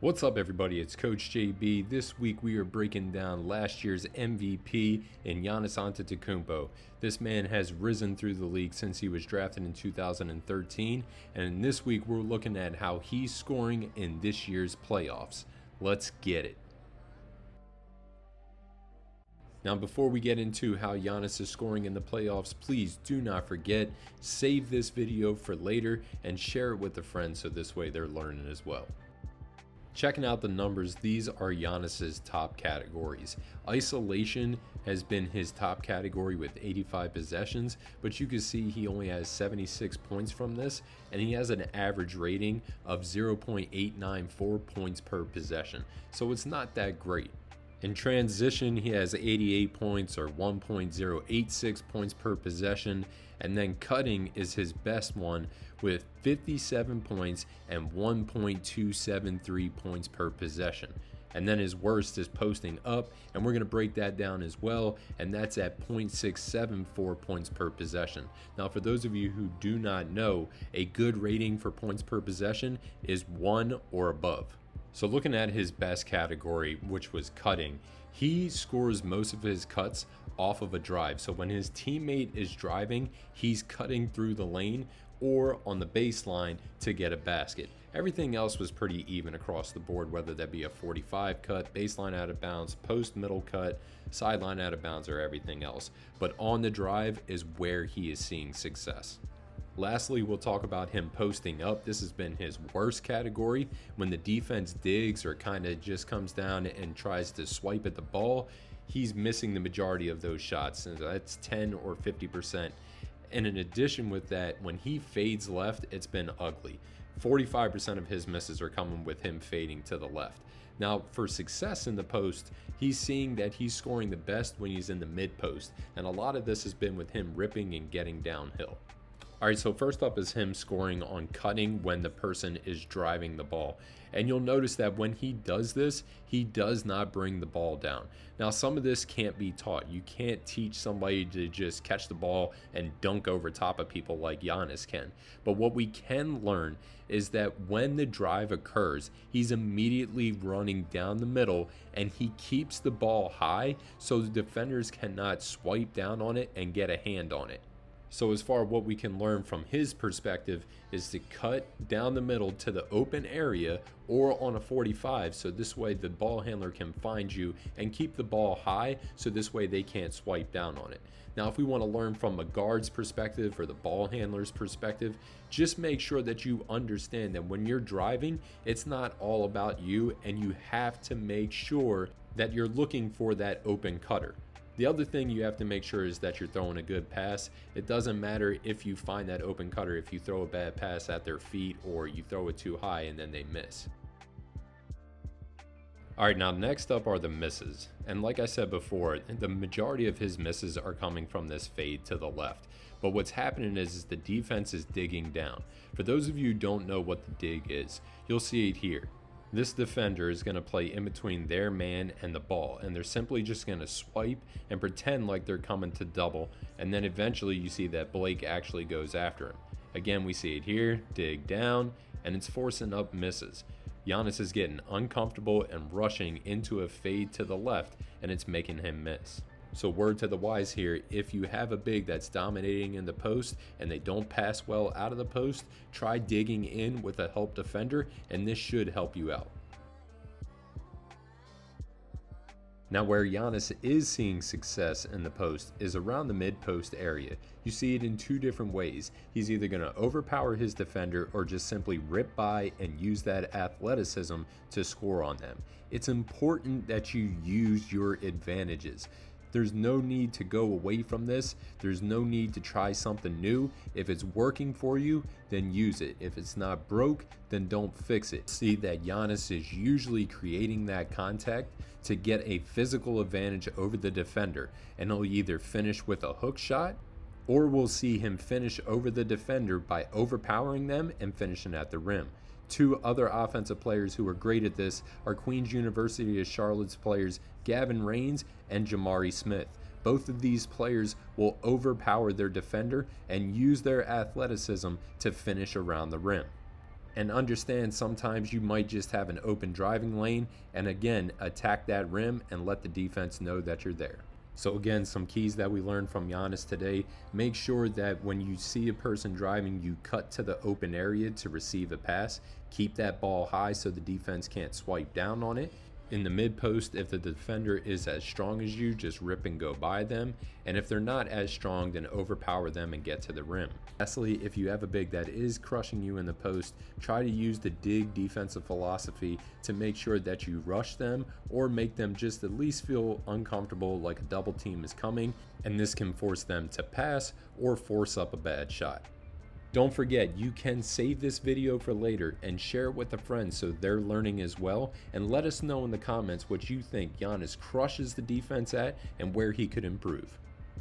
What's up, everybody? It's Coach JB. This week we are breaking down last year's MVP in Giannis Antetokounmpo. This man has risen through the league since he was drafted in 2013, and this week we're looking at how he's scoring in this year's playoffs. Let's get it. Now, before we get into how Giannis is scoring in the playoffs, please do not forget, save this video for later and share it with a friend so this way they're learning as well. Checking out the numbers, these are Giannis's top categories. Isolation has been his top category with 85 possessions, but you can see he only has 76 points from this, and he has an average rating of 0.894 points per possession, so it's not that great. In transition, he has 88 points or 1.086 points per possession, and then cutting is his best one with 57 points and 1.273 points per possession. And then his worst is posting up, and we're going to break that down as well, and that's at 0.674 points per possession. Now, for those of you who do not know, a good rating for points per possession is 1 or above. So looking at his best category, which was cutting, he scores most of his cuts off of a drive. So when his teammate is driving, he's cutting through the lane or on the baseline to get a basket. Everything else was pretty even across the board, whether that be a 45 cut, baseline out of bounds, post middle cut, sideline out of bounds, or everything else. But on the drive is where he is seeing success. Lastly, we'll talk about him posting up. This has been his worst category. When the defense digs or kind of just comes down and tries to swipe at the ball, he's missing the majority of those shots. And that's 10 or 50%. And in addition with that, when he fades left, it's been ugly. 45% of his misses are coming with him fading to the left. Now, for success in the post, he's seeing that he's scoring the best when he's in the mid post. And a lot of this has been with him ripping and getting downhill. All right, so first up is him scoring on cutting when the person is driving the ball. And you'll notice that when he does this, he does not bring the ball down. Now, some of this can't be taught. You can't teach somebody to just catch the ball and dunk over top of people like Giannis can. But what we can learn is that when the drive occurs, he's immediately running down the middle and he keeps the ball high so the defenders cannot swipe down on it and get a hand on it. So as far as what we can learn from his perspective is to cut down the middle to the open area or on a 45, so this way the ball handler can find you and keep the ball high so this way they can't swipe down on it. Now, if we want to learn from a guard's perspective or the ball handler's perspective, just make sure that you understand that when you're driving, it's not all about you, and you have to make sure that you're looking for that open cutter. The other thing you have to make sure is that you're throwing a good pass. It doesn't matter if you find that open cutter, if you throw a bad pass at their feet or you throw it too high and then they miss. All right, now next up are the misses. And like I said before, the majority of his misses are coming from this fade to the left. But what's happening is the defense is digging down. For those of you who don't know what the dig is, you'll see it here. This defender is going to play in between their man and the ball, and they're simply just going to swipe and pretend like they're coming to double, and then eventually you see that Blake actually goes after him. Again, we see it here, dig down, and it's forcing up misses. Giannis is getting uncomfortable and rushing into a fade to the left, and it's making him miss. So word to the wise here, if you have a big that's dominating in the post and they don't pass well out of the post, try digging in with a help defender, and this should help you out. Now, where Giannis is seeing success in the post is around the mid-post area. You see it in two different ways. He's either going to overpower his defender or just simply rip by and use that athleticism to score on them. It's important that you use your advantages. There's no need to go away from this. There's no need to try something new. If it's working for you, then use it. If it's not broke, then don't fix it. See that Giannis is usually creating that contact to get a physical advantage over the defender, and he'll either finish with a hook shot, or we'll see him finish over the defender by overpowering them and finishing at the rim. Two other offensive players who are great at this are Queens University of Charlotte's players Gavin Raines and Jamari Smith. Both of these players will overpower their defender and use their athleticism to finish around the rim. And understand sometimes you might just have an open driving lane, and again, attack that rim and let the defense know that you're there. So again, some keys that we learned from Giannis today: make sure that when you see a person driving, you cut to the open area to receive a pass. Keep that ball high so the defense can't swipe down on it. In the mid post, if the defender is as strong as you, just rip and go by them. And if they're not as strong, then overpower them and get to the rim. Lastly, if you have a big that is crushing you in the post, try to use the dig defensive philosophy to make sure that you rush them or make them just at least feel uncomfortable, like a double team is coming, and this can force them to pass or force up a bad shot. Don't forget, you can save this video for later and share it with a friend so they're learning as well, and let us know in the comments what you think Giannis crushes the defense at and where he could improve.